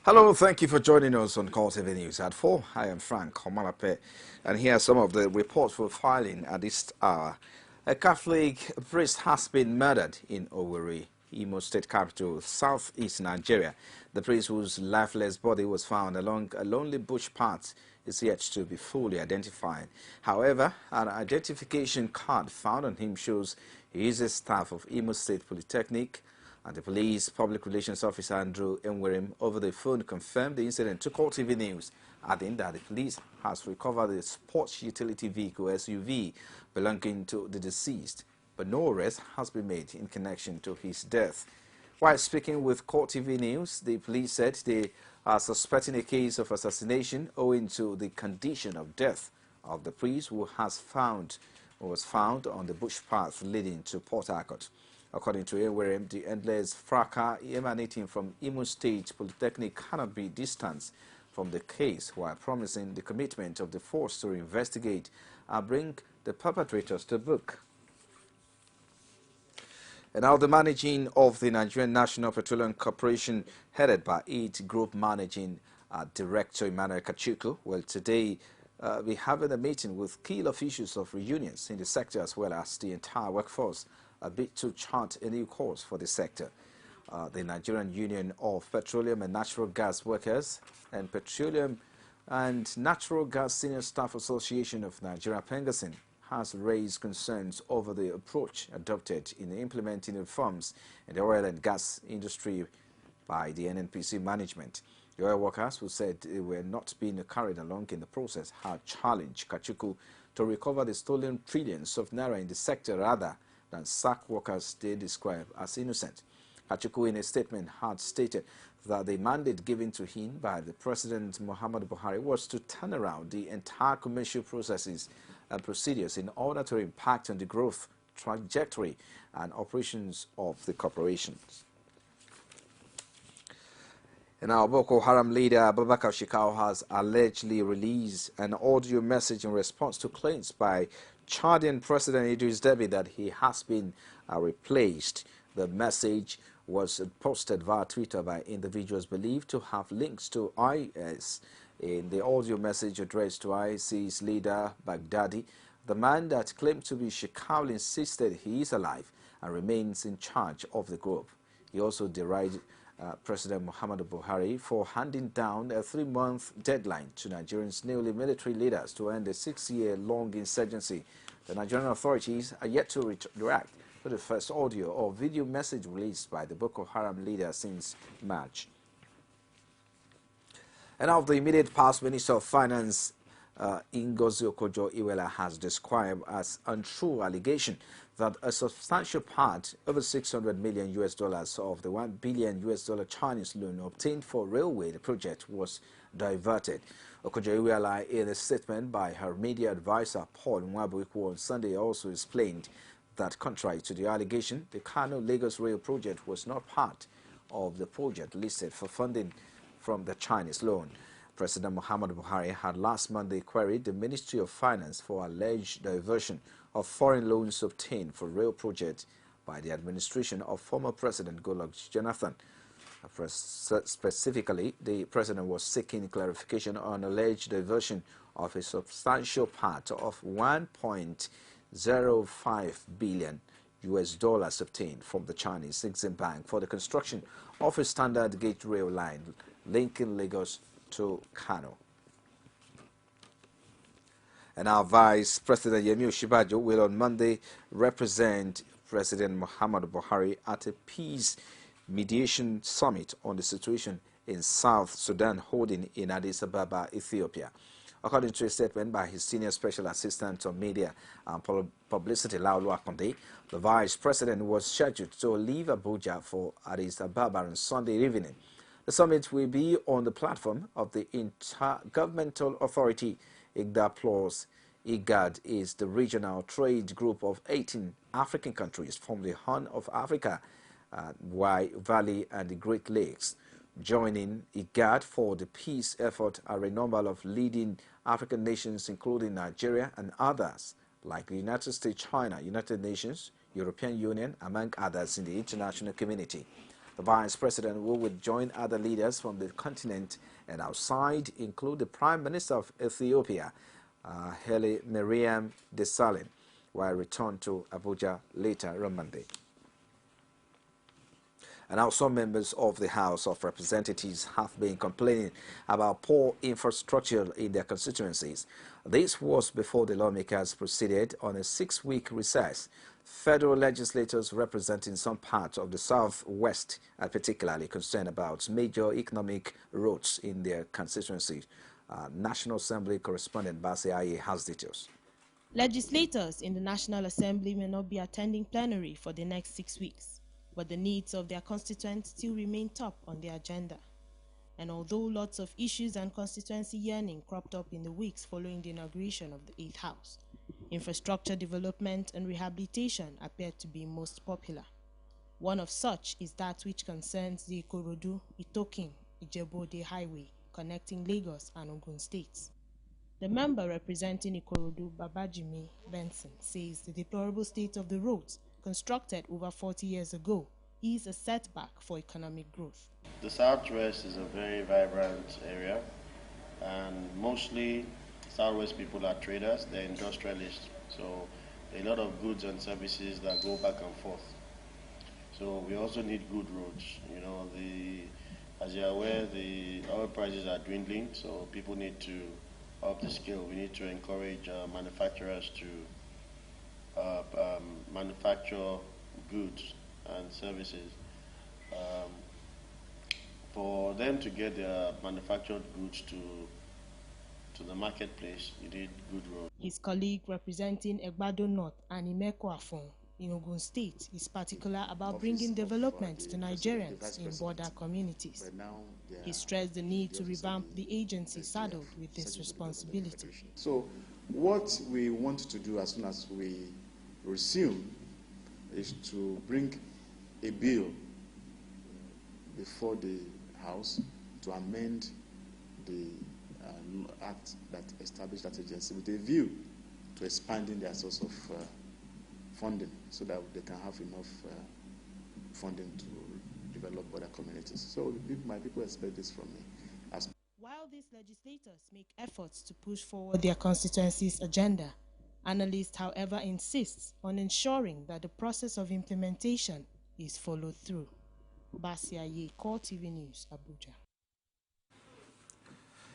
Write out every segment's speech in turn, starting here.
Hello, thank you for joining us on CoreTV News at 4. I am Frank Omalape, and here are some of the reports we're filing at this hour. A Catholic priest has been murdered in Owerri, Imo State capital, southeast Nigeria. The priest, whose lifeless body was found along a lonely bush path, is yet to be fully identified. However, an identification card found on him shows he is a staff of Imo State Polytechnic, and the police public relations officer Andrew Enwerim over the phone confirmed the incident to CoreTV News, adding that the police has recovered a sports utility vehicle SUV belonging to the deceased, but no arrest has been made in connection to his death. While speaking with CoreTV News, the police said they are suspecting a case of assassination owing to the condition of death of the priest who was found on the bush path leading to Port Harcourt. According to Enwerim, the endless fracas emanating from Imo State Polytechnic cannot be distanced from the case, while promising the commitment of the force to investigate and bring the perpetrators to book. And now the managing of the Nigerian National Petroleum Corporation, headed by its group managing director Emmanuel Kachuku, will today be having a meeting with key officials of reunions in the sector as well as the entire workforce, a bit to chart a new course for the sector. The Nigerian Union of Petroleum and Natural Gas Workers and Petroleum and Natural Gas Senior Staff Association of Nigeria Pengasin has raised concerns over the approach adopted in implementing reforms in the oil and gas industry by the NNPC management. The oil workers, who said they were not being carried along in the process, had challenged Kachuku to recover the stolen trillions of naira in the sector rather than sack workers they describe as innocent. Kachuku, in a statement, had stated that the mandate given to him by the President Muhammadu Buhari was to turn around the entire commercial processes and procedures in order to impact on the growth trajectory and operations of the corporations. And our Boko Haram leader Abubakar Shekau has allegedly released an audio message in response to claims by Chadian President Idris Deby that he has been replaced. The message was posted via Twitter by individuals believed to have links to IS. In the audio message addressed to ISIS leader Baghdadi, the man that claimed to be Shekau insisted he is alive and remains in charge of the group. He also derided President Muhammadu Buhari for handing down a 3-month deadline to Nigeria's newly military leaders to end a 6-year-long insurgency. The Nigerian authorities are yet to react to the first audio or video message released by the Boko Haram leader since March. And now the immediate past Minister of Finance, Ngozi Okonjo-Iweala, has described as untrue allegation that a substantial part, over $600 million of the $1 billion Chinese loan obtained for railway project was diverted. Okonjo-Iweala, in a statement by her media advisor Paul Nwabuikwu on Sunday, also explained that contrary to the allegation, the Kano-Lagos rail project was not part of the project listed for funding from the Chinese loan. President Muhammadu Buhari had last Monday queried the Ministry of Finance for alleged diversion of foreign loans obtained for rail projects by the administration of former President Goodluck Jonathan. Specifically, the president was seeking clarification on alleged diversion of a substantial part of $1.05 billion obtained from the Chinese Exim Bank for the construction of a standard gauge rail line linking Lagos to Kano. And our Vice President Yemi Osinbajo will on Monday represent President Muhammadu Buhari at a peace mediation summit on the situation in South Sudan holding in Addis Ababa, Ethiopia. According to a statement by his senior special assistant on media and publicity, Laolu Akonde, the vice president was scheduled to leave Abuja for Addis Ababa on Sunday evening. The summit will be on the platform of the Intergovernmental Authority, IGAD+. IGAD is the regional trade group of 18 African countries from the Horn of Africa, Valley and the Great Lakes. Joining IGAD for the peace effort are a number of leading African nations, including Nigeria and others, like the United States, China, United Nations, European Union, among others in the international community. The Vice President, who will join other leaders from the continent and outside, include the Prime Minister of Ethiopia, Haile Mariam Desalegn, will return to Abuja later on Monday. And now some members of the House of Representatives have been complaining about poor infrastructure in their constituencies. This was before the lawmakers proceeded on a 6-week recess. Federal legislators representing some parts of the Southwest are particularly concerned about major economic roads in their constituencies. National Assembly correspondent Basi Aye has details. Legislators in the National Assembly may not be attending plenary for the next 6 weeks, but the needs of their constituents still remain top on their agenda. And although lots of issues and constituency yearning cropped up in the weeks following the inauguration of the 8th House, infrastructure development and rehabilitation appeared to be most popular. One of such is that which concerns the Ikorodu-Itokin-Ijebode Highway connecting Lagos and Ogun states. The member representing Ikorodu, Babajimi Benson, says the deplorable state of the roads constructed over 40 years ago is a setback for economic growth. The Southwest is a very vibrant area, and mostly Southwest people are traders, they're industrialists, so a lot of goods and services that go back and forth. So we also need good roads. You know, as you're aware, the oil prices are dwindling, so people need to up the skill. We need to encourage manufacturers to manufacture goods and services. For them to get their manufactured goods to the marketplace, you need good roads. His colleague representing Egbado North and Imeko Afon in Ogun State is particular about bringing development to Nigerians in border communities. He stressed the need to revamp the agency saddled with this responsibility. So what we want to do as soon as we resume is to bring a bill before the House to amend the act that established that agency with a view to expanding their source of funding so that they can have enough funding to develop border communities. So my people expect this from me. While these legislators make efforts to push forward their constituency's agenda, analysts, however, insist on ensuring that the process of implementation is followed through. Basi Aye, CoreTV News, Abuja.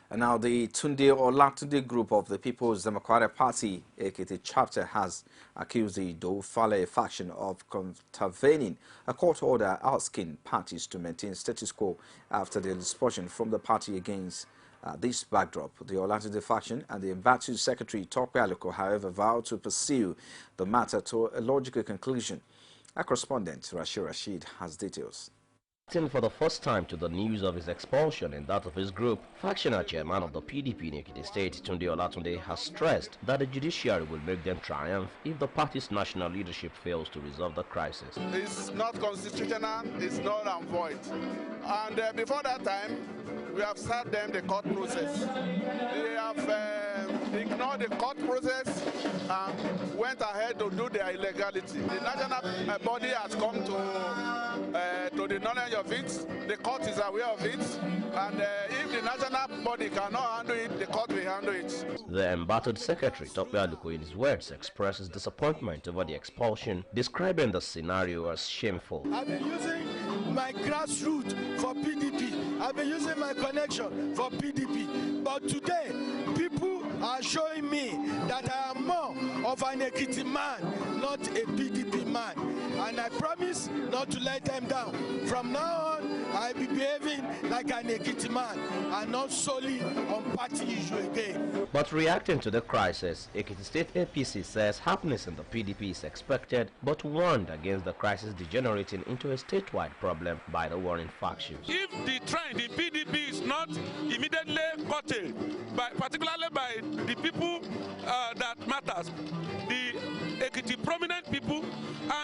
And now the Tunde Olatunde group of the People's Democratic Party, AKT chapter, has accused the Do-Fale faction of contravening a court order asking parties to maintain status quo after the expulsion from the party. Against this backdrop, the Olatunde faction and the embattled secretary Tope Aluko, however, vowed to pursue the matter to a logical conclusion. Our correspondent Rashid has details. For the first time to the news of his expulsion and that of his group, factional chairman of the PDP in Ekiti State, Tunde Olatunde, has stressed that the judiciary will make them triumph if the party's national leadership fails to resolve the crisis. It's not constitutional, it's null and void. And before that time, we have served them the court process. They have ignored the court process and went ahead to do their illegality. The national body has come to the knowledge of it. The court is aware of it. And if the national body cannot handle it, the court will handle it. The embattled secretary, Tope Aluko, in his words, expresses disappointment over the expulsion, describing the scenario as shameful. I've been using my grassroots for PDP. I've been using my connection for PDP. But today, people are showing me that I am more of an Ekiti man, not a PDP man. And I promise not to let them down. From now on, I'll be behaving like an Ekiti man and not solely on party issue again. But reacting to the crisis, Ekiti State APC says happiness in the PDP is expected, but warned against the crisis degenerating into a statewide problem by the warring factions. If the trend in PDP is not immediately curtailed, particularly by the people that matters, the Ekiti prominent people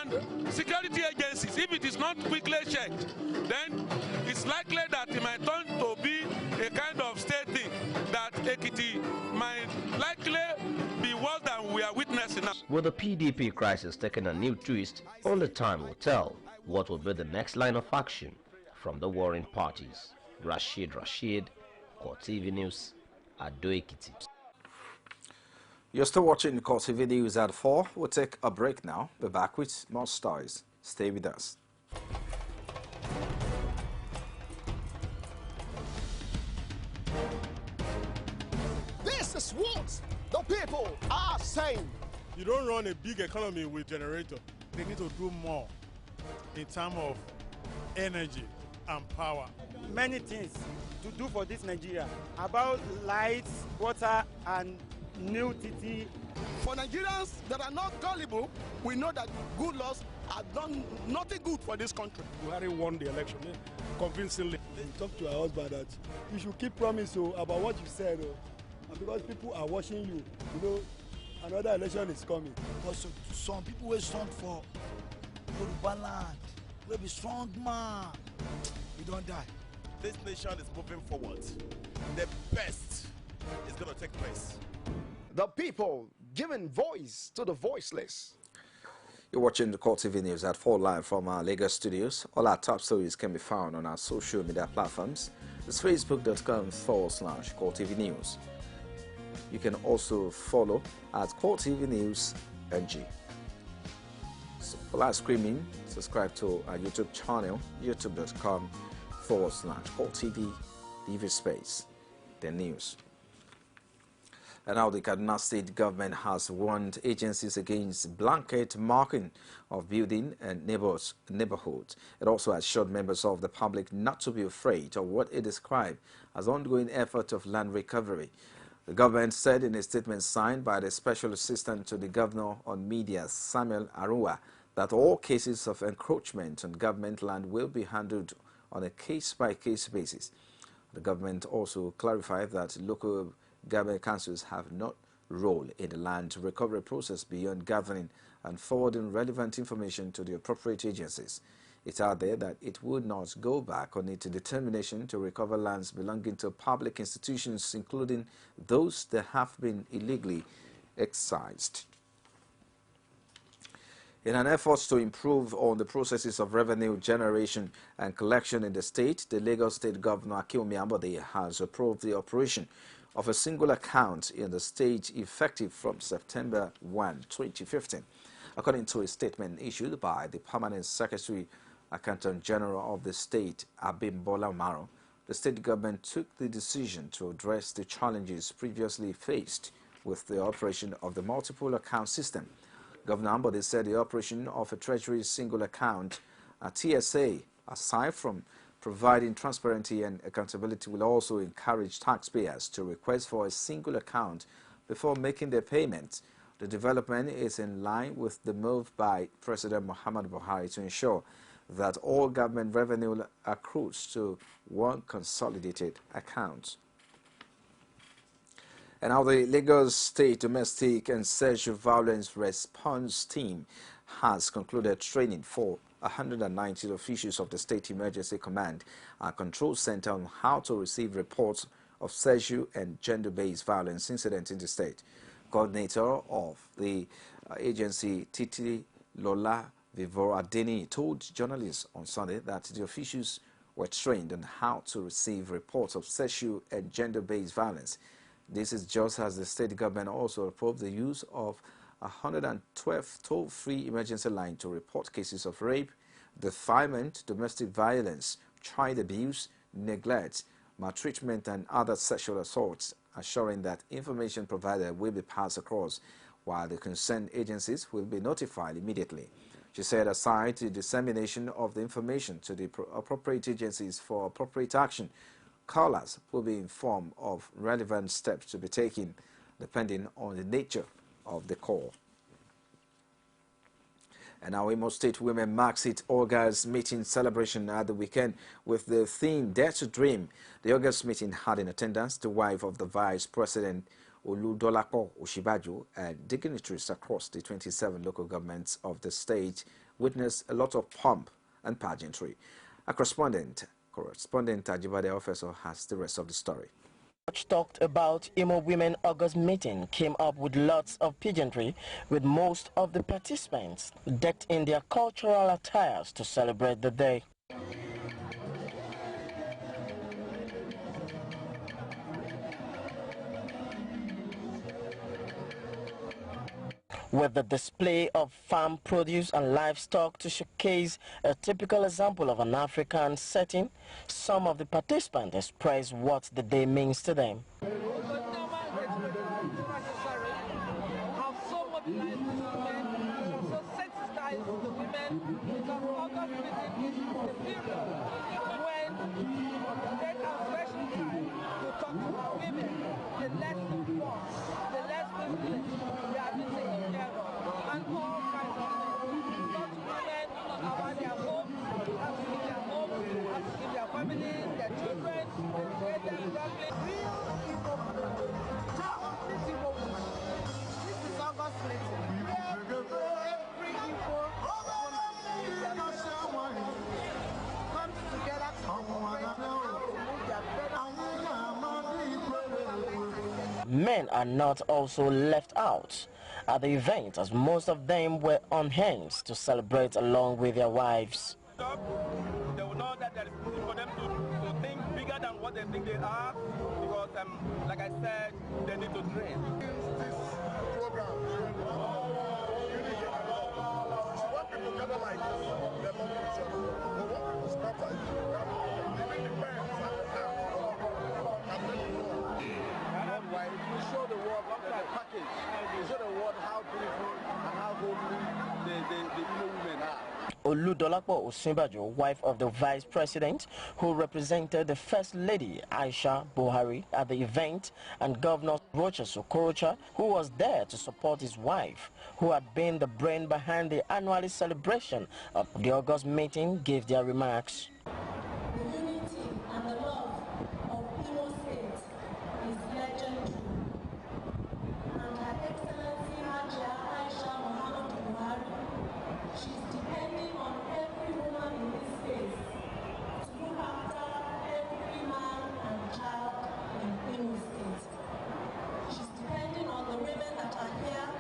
and security agencies, if it is not quickly checked, then it's likely that it might turn to be a kind of state thing, that Ekiti might likely be worse than we are witnessing now. With the PDP crisis taking a new twist, only time will tell what will be the next line of action from the warring parties. Rashid, CoreTV News, Ado Ekiti. You're still watching CoreTV News at 4. We'll take a break now. Be back with more stories. Stay with us. This is what the people are saying. You don't run a big economy with generator. They need to do more in terms of energy and power. Many things to do for this Nigeria about lights, water, and new TT. For Nigerians that are not gullible, we know that good laws have done nothing good for this country. Buhari won the election convincingly. Talk to your husband that you should keep promise about what you said. And because people are watching you, you know, another election is coming. Also, some people will stand for Yoruba land. Will be strong man. We don't die. This nation is moving forward. The best is going to take place. The people giving voice to the voiceless. You're watching the CoreTV News at 4 live from our Lagos studios. All our top stories can be found on our social media platforms. It's facebook.com/CoreTV News. You can also follow at CoreTV News NG. So for live streaming, subscribe to our YouTube channel, youtube.com/CoreTV TV space, the news. And now the Kaduna State government has warned agencies against blanket marking of building and neighborhoods. It also assured members of the public not to be afraid of what it described as ongoing effort of land recovery. The government said in a statement signed by the Special Assistant to the Governor on Media, Samuel Arua, that all cases of encroachment on government land will be handled on a case-by-case basis. The government also clarified that local government councils have no role in the land recovery process beyond gathering and forwarding relevant information to the appropriate agencies. It added that it would not go back on its determination to recover lands belonging to public institutions, including those that have been illegally excised. In an effort to improve on the processes of revenue generation and collection in the state, the Lagos State Governor Akinwumi Ambode has approved the operation of a single account in the state effective from September 1, 2015. According to a statement issued by the Permanent Secretary Accountant General of the state, Abimbola Maro, the state government took the decision to address the challenges previously faced with the operation of the multiple account system. Governor Ambode said the operation of a Treasury single account, a TSA, aside from providing transparency and accountability, will also encourage taxpayers to request for a single account before making their payments. The development is in line with the move by President Muhammadu Buhari to ensure that all government revenue accrues to one consolidated account. And now the Lagos State Domestic and Sexual Violence Response Team has concluded training for 190 officials of the State Emergency Command and Control Center on how to receive reports of sexual and gender-based violence incidents in the state. Coordinator of the agency, Titi Lola Vivoradini, told journalists on Sunday that the officials were trained on how to receive reports of sexual and gender-based violence. This is just as the state government also approved the use of 112 toll-free emergency line to report cases of rape, defilement, domestic violence, child abuse, neglect, maltreatment, and other sexual assaults, assuring that information provided will be passed across, while the concerned agencies will be notified immediately. She said aside the dissemination of the information to the appropriate agencies for appropriate action, callers will be informed of relevant steps to be taken depending on the nature of the call. And now Imo State Women marks its August meeting celebration at the weekend with the theme Dare to Dream. The August meeting had in attendance the wife of the Vice President Oludolapo Osinbajo and dignitaries across the 27 local governments of the state witnessed a lot of pomp and pageantry. A correspondent Ajibade Officer has the rest of the story. Much talked about Imo Women August meeting came up with lots of pageantry, with most of the participants decked in their cultural attires to celebrate the day. with the display of farm produce and livestock to showcase a typical example of an African setting. Some of the participants express what the day means to them. Men are not also left out at the event, as most of them were on hands to celebrate along with their wives. They will know that there is room for them to think bigger than what they think they are, because, like I said, they need to train. This program, when people gather like this, they love each other. But when people scatter, even the parents and why you show the world like package. You show the world how beautiful and how homely the Igbo women are. Oludolapo Osinbajo, wife of the vice president, who represented the First Lady Aisha Buhari at the event, and Governor Rochas Okorocha, who was there to support his wife, who had been the brain behind the annual celebration of the August meeting, gave their remarks. The unity and the love of Imo State is legendary. And Her Excellency Hajiya Aisha Muhammadu Buhari, she's depending on every woman in this space to look after every man and child in Imo State. She's depending on the women that are here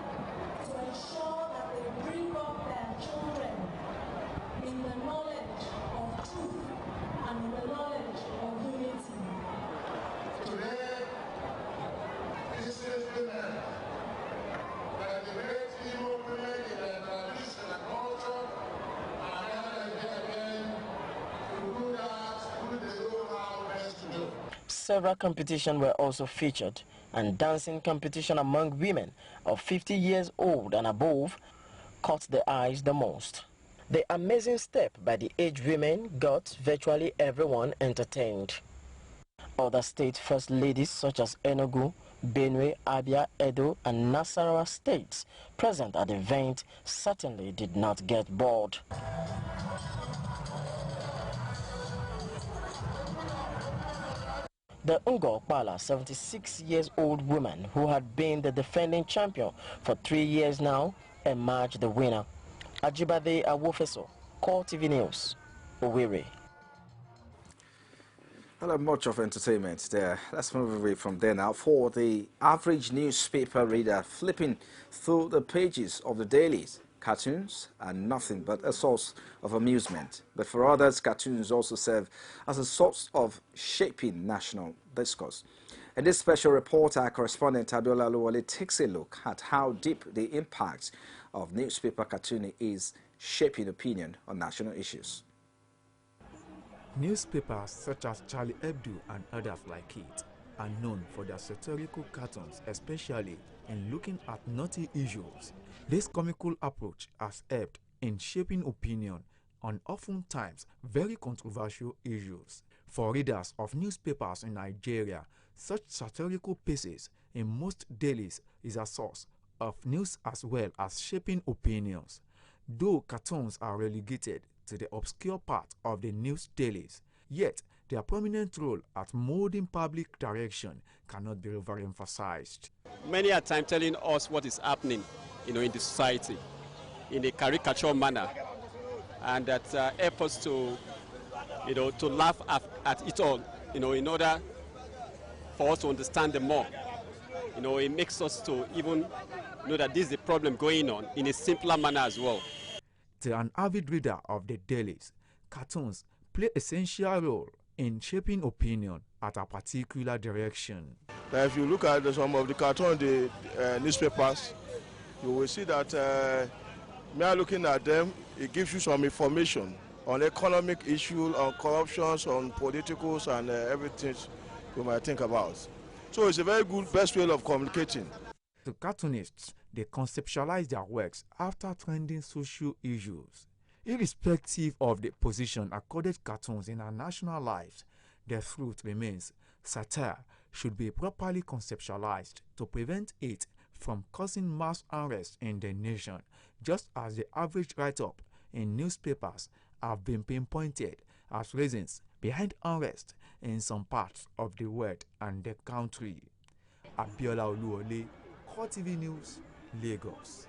to ensure that they bring up their children in the knowledge of truth and in the knowledge of unity. Today, this is women. That the great Igbo women in their tradition and culture are gathered again to do that which they know how best to do. Several competitions were also featured, and dancing competition among women of 50 years old and above caught the eyes the most. The amazing step by the aged women got virtually everyone entertained. Other state first ladies such as Enugu, Benue, Abia, Edo and Nasarawa states present at the event certainly did not get bored. The Ngokpala, 76-years-old woman who had been the defending champion for 3 years now, emerged the winner. Ajibade Awofeso, CoreTV News, Owerri. Hello, much of entertainment there. Let's move away from there now. For the average newspaper reader flipping through the pages of the dailies, cartoons are nothing but a source of amusement. But for others, cartoons also serve as a source of shaping national discourse. In this special report, our correspondent Abiola Luwale takes a look at how deep the impact of newspaper cartooning is shaping opinion on national issues. Newspapers such as Charlie Hebdo and others like it are known for their satirical cartoons, especially in looking at naughty issues. This comical approach has helped in shaping opinion on oftentimes very controversial issues. For readers of newspapers in Nigeria, such satirical pieces in most dailies is a source of news as well as shaping opinions. Though cartoons are relegated to the obscure part of the news dailies, yet their prominent role at molding public direction cannot be overemphasized. Many a time telling us what is happening, in the society in a caricature manner, and that help us to, to laugh at it all, in order for us to understand them more. It makes us to even know that this is a problem going on in a simpler manner as well. To an avid reader of the dailies, cartoons play essential role in shaping opinion at a particular direction. If you look at some of the cartoons, the newspapers, you will see that me looking at them, it gives you some information on economic issues, on corruptions, on politicals, and everything you might think about. So it's a very good, best way of communicating. The cartoonists, they conceptualize their works after trending social issues. Irrespective of the position accorded cartoons in our national lives, the truth remains satire should be properly conceptualized to prevent it from causing mass unrest in the nation, just as the average write-up in newspapers have been pinpointed as reasons behind unrest in some parts of the world and the country. Abiola Oluwole, CoreTV News, Lagos.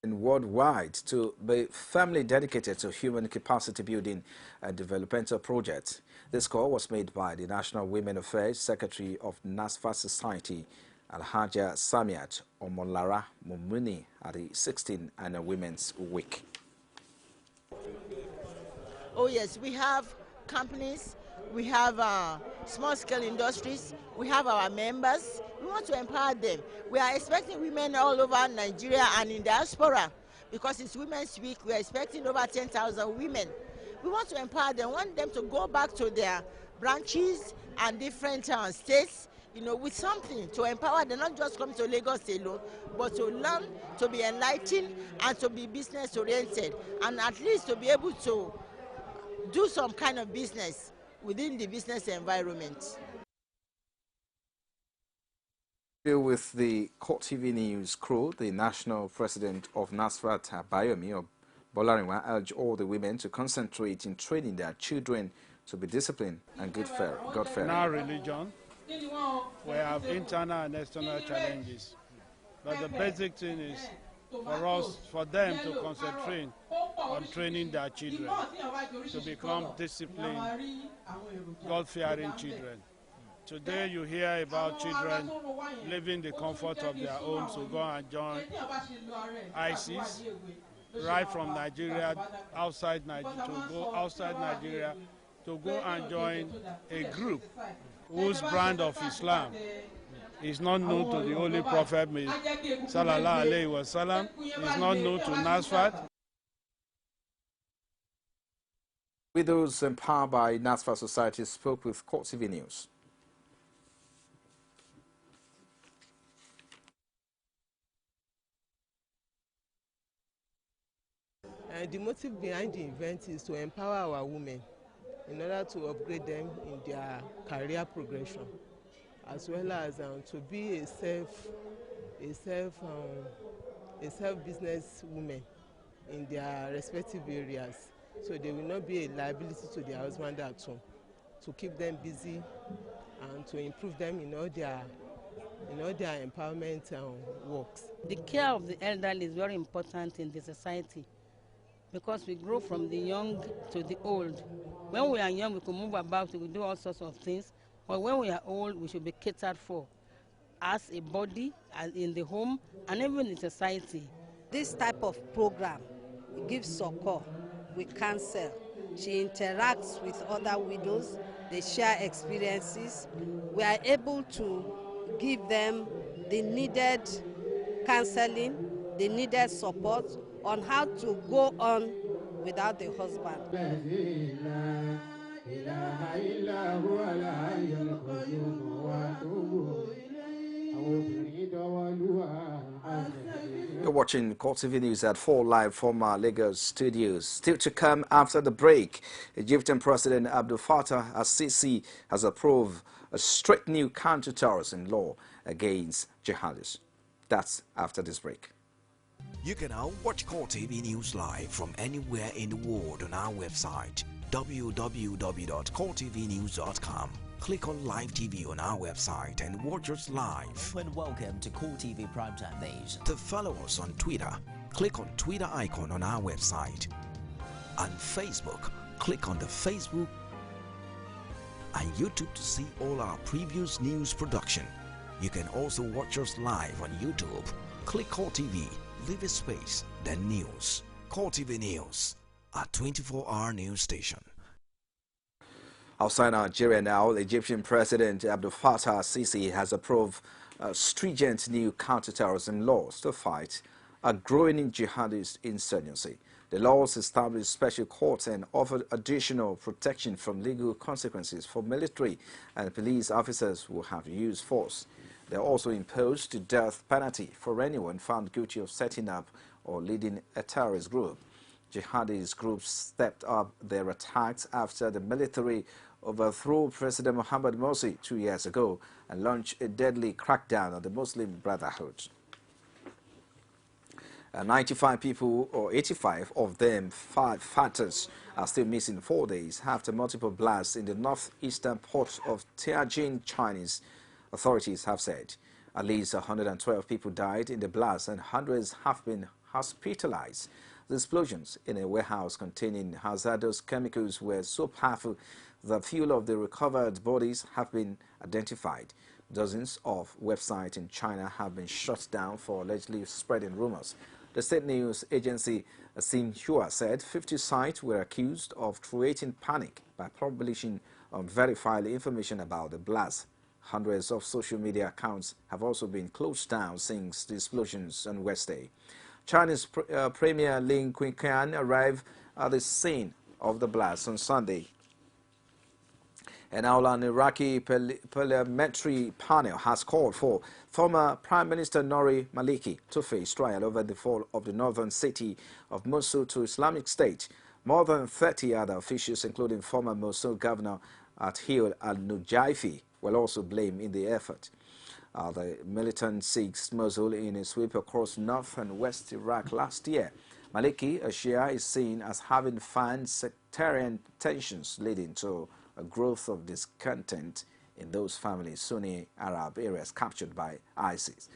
And worldwide to be firmly dedicated to human capacity building and developmental projects. This call was made by the National Women Affairs Secretary of NASFAT Society, Alhaja Samiat Omolara Mumuni, at the 16th Annual Women's Week. Oh yes, we have companies, we have small-scale industries, we have our members. We want to empower them. We are expecting women all over Nigeria and in diaspora. Because it's Women's Week, we are expecting over 10,000 women. We want to empower them, want them to go back to their branches and different states, you know, with something to empower them, not just come to Lagos alone, but to learn, to be enlightened, and to be business-oriented, and at least to be able to do some kind of business within the business environment. With the CoreTV News crew, the national president of NASFAT, Bayomi Bolarinwa, urged all the women to concentrate in training their children to be disciplined and God-fearing. In our religion, we have internal and external challenges, but the basic thing is for them to concentrate on training their children to become disciplined, God-fearing children. Today you hear about children leaving the comfort of their homes to go and join ISIS, right from Nigeria, outside Nigeria, to go and join a group whose brand of Islam is not known to the Holy Prophet Sallallahu Alaihi Wasallam, is not known to NASFAT. Widows empowered by NASFAT Society spoke with CoreTV News. The motive behind the event is to empower our women in order to upgrade them in their career progression, as well as to be a self-business woman in their respective areas, so they will not be a liability to their husband at home, to keep them busy and to improve them in all their empowerment works. The care of the elderly is very important in the society, because we grow from the young to the old. When we are young, we can move about, we can do all sorts of things. But when we are old, we should be catered for as a body, as in the home, and even in society. This type of program gives support with counsel. She interacts with other widows. They share experiences. We are able to give them the needed counseling, the needed support on how to go on without the husband. You're watching CoreTV News at 4 live from our Lagos studios. Still to come after the break, Egyptian President Abdel Fattah al-Sisi has approved a strict new counter-terrorism law against jihadists. That's after this break. You can now watch CoreTV News live from anywhere in the world on our website www.coretvnews.com. Click on Live TV on our website and watch us live. And welcome to CoreTV Primetime News. To follow us on Twitter, click on Twitter icon on our website. On Facebook, click on the Facebook and YouTube to see all our previous news production. You can also watch us live on YouTube. Click CoreTV, leave a space, then news. CoreTV News, a 24-hour news station. Outside Nigeria now, the Egyptian President Abdel Fattah al-Sisi has approved stringent new counter-terrorism laws to fight a growing jihadist insurgency. The laws establish special courts and offer additional protection from legal consequences for military and police officers who have used force. They also imposed the death penalty for anyone found guilty of setting up or leading a terrorist group. Jihadist groups stepped up their attacks after the military overthrew President Mohamed Morsi 2 years ago and launched a deadly crackdown on the Muslim Brotherhood. 95 people, or 85 of them fighters, are still missing 4 days after multiple blasts in the northeastern port of Tianjin, Chinese authorities have said. At least 112 people died in the blast and hundreds have been hospitalized. The explosions in a warehouse containing hazardous chemicals were so powerful that few of the recovered bodies have been identified. Dozens of websites in China have been shut down for allegedly spreading rumors. The state news agency Xinhua said 50 sites were accused of creating panic by publishing unverified information about the blast. Hundreds of social media accounts have also been closed down since the explosions on Wednesday. Chinese Premier Li Keqiang arrived at the scene of the blast on Sunday. An all Iraqi parliamentary panel has called for former Prime Minister Nouri Maliki to face trial over the fall of the northern city of Mosul to Islamic State. More than 30 other officials, including former Mosul Governor Athil al-Nujaifi, were also blamed in the effort. The militant seized Mosul in a sweep across north and west Iraq last year. Maliki, a Shia, is seen as having fanned sectarian tensions leading to a growth of discontent in those famous Sunni Arab areas captured by ISIS.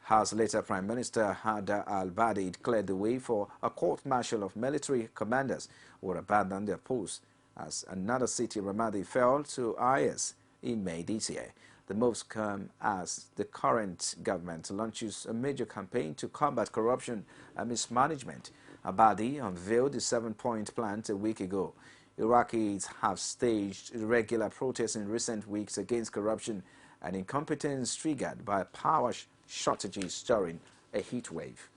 As later Prime Minister Haider al-Abadi declared the way for a court-martial of military commanders who would abandon their posts as another city, Ramadi, fell to IS in May this year. The moves come as the current government launches a major campaign to combat corruption and mismanagement. Abadi unveiled the 7-point plan a week ago. Iraqis have staged irregular protests in recent weeks against corruption and incompetence triggered by power shortages during a heat wave.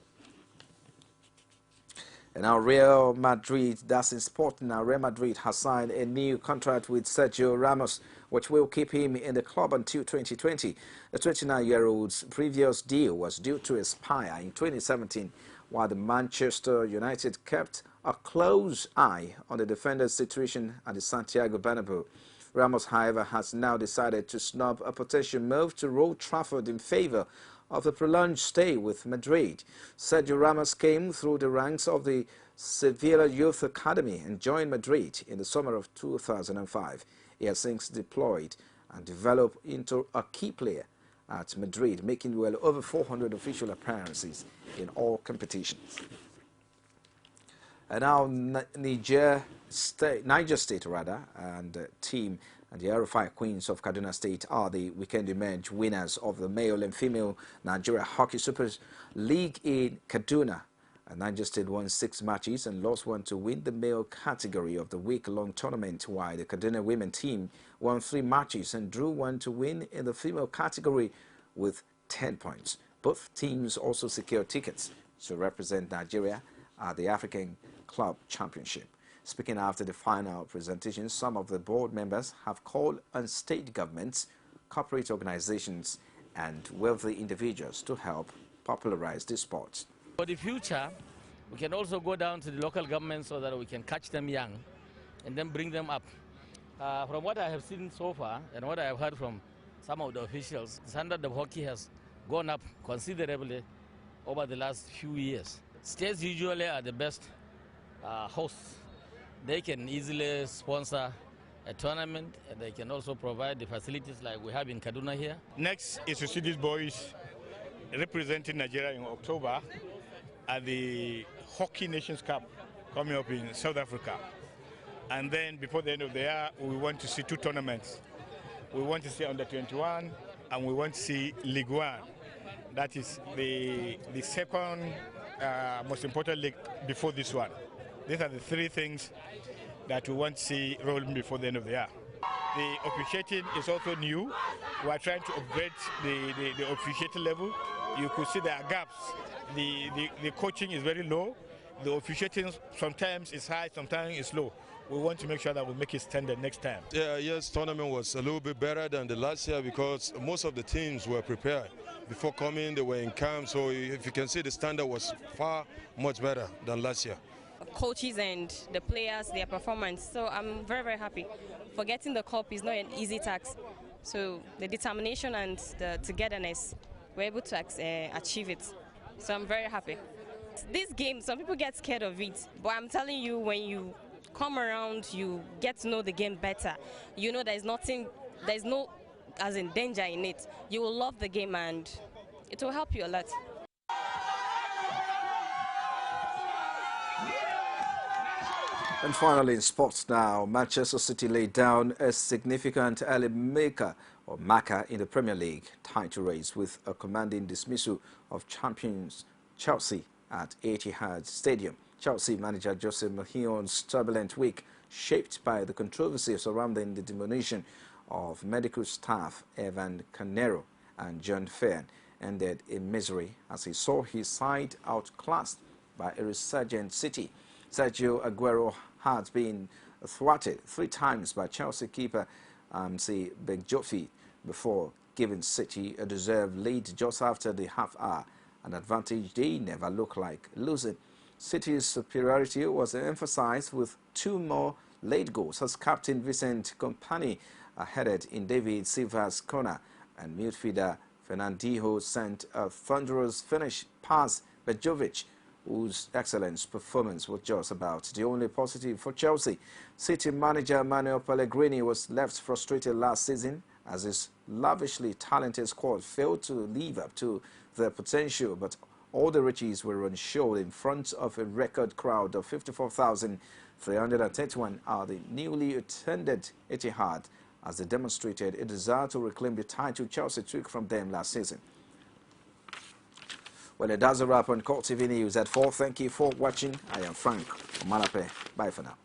And now Real Madrid, that's in sport now, Real Madrid has signed a new contract with Sergio Ramos, which will keep him in the club until 2020. The 29-year-old's previous deal was due to expire in 2017, while the Manchester United kept a close eye on the defender's situation at the Santiago Bernabeu. Ramos, however, has now decided to snub a potential move to Old Trafford in favor of a prolonged stay with Madrid. Sergio Ramos came through the ranks of the Sevilla Youth Academy and joined Madrid in the summer of 2005. He has since deployed and developed into a key player at Madrid, making well over 400 official appearances in all competitions. And now Niger State and the team and the Arafai Queens of Kaduna State are the weekend emerged winners of the male and female Nigeria Hockey Super League in Kaduna. And Niger State won 6 matches and lost 1 to win the male category of the week-long tournament, while the Kaduna women team won 3 matches and drew 1 to win in the female category with 10 points. Both teams also secured tickets to represent Nigeria at the African Club Championship. Speaking after the final presentation, some of the board members have called on state governments, corporate organizations, and wealthy individuals to help popularize this sport. For the future, we can also go down to the local government so that we can catch them young and then bring them up. From what I have seen so far and what I have heard from some of the officials, the standard of hockey has gone up considerably over the last few years. States usually are the best hosts. They can easily sponsor a tournament, and they can also provide the facilities like we have in Kaduna here. Next is to see these boys representing Nigeria in October at the Hockey Nations Cup coming up in South Africa. And then before the end of the year, we want to see 2 tournaments. We want to see Under 21 and we want to see League One. That is the second most important league before this one. These are the 3 things that we want to see rolling before the end of the year. The officiating is also new. We are trying to upgrade the officiating level. You could see there are gaps. The coaching is very low. The officiating sometimes is high, sometimes is low. We want to make sure that we make it standard next time. Yeah, yes, tournament was a little bit better than the last year because most of the teams were prepared. Before coming, they were in camp, so if you can see, the standard was far much better than last year. Coaches and the players, their performance. So I'm very, very happy. For getting the cup is not an easy task. So the determination and the togetherness, we're able to achieve it. So I'm very happy. This game, some people get scared of it, but I'm telling you, when you come around, you get to know the game better. You know there's no as in danger in it. You will love the game and it will help you a lot. And finally in sports now, Manchester City laid down a significant early marker in the Premier League title race with a commanding dismissal of champions Chelsea at Etihad Stadium. Chelsea manager Jose Mourinho's turbulent week, shaped by the controversy surrounding the demotion of medical staff Evan Canero and John Fearn, ended in misery as he saw his side outclassed by a resurgent City. Sergio Aguero had been thwarted 3 times by Chelsea keeper Msi Begjofi before giving City a deserved lead just after the half hour, an advantage they never looked like losing. City's superiority was emphasized with 2 more late goals as captain Vincent Kompany headed in David Silva's corner, and midfielder Fernandinho sent a thunderous finish past Bejovic, whose excellent performance was just about the only positive for Chelsea. City manager Manuel Pellegrini was left frustrated last season as his lavishly talented squad failed to live up to their potential, but all the riches were on show in front of a record crowd of 54,331 at the newly attended Etihad, as they demonstrated a desire to reclaim the title Chelsea took from them last season. Well, it does a wrap on CoreTV News at 4. Thank you for watching. I am Frank Omalape. Bye for now.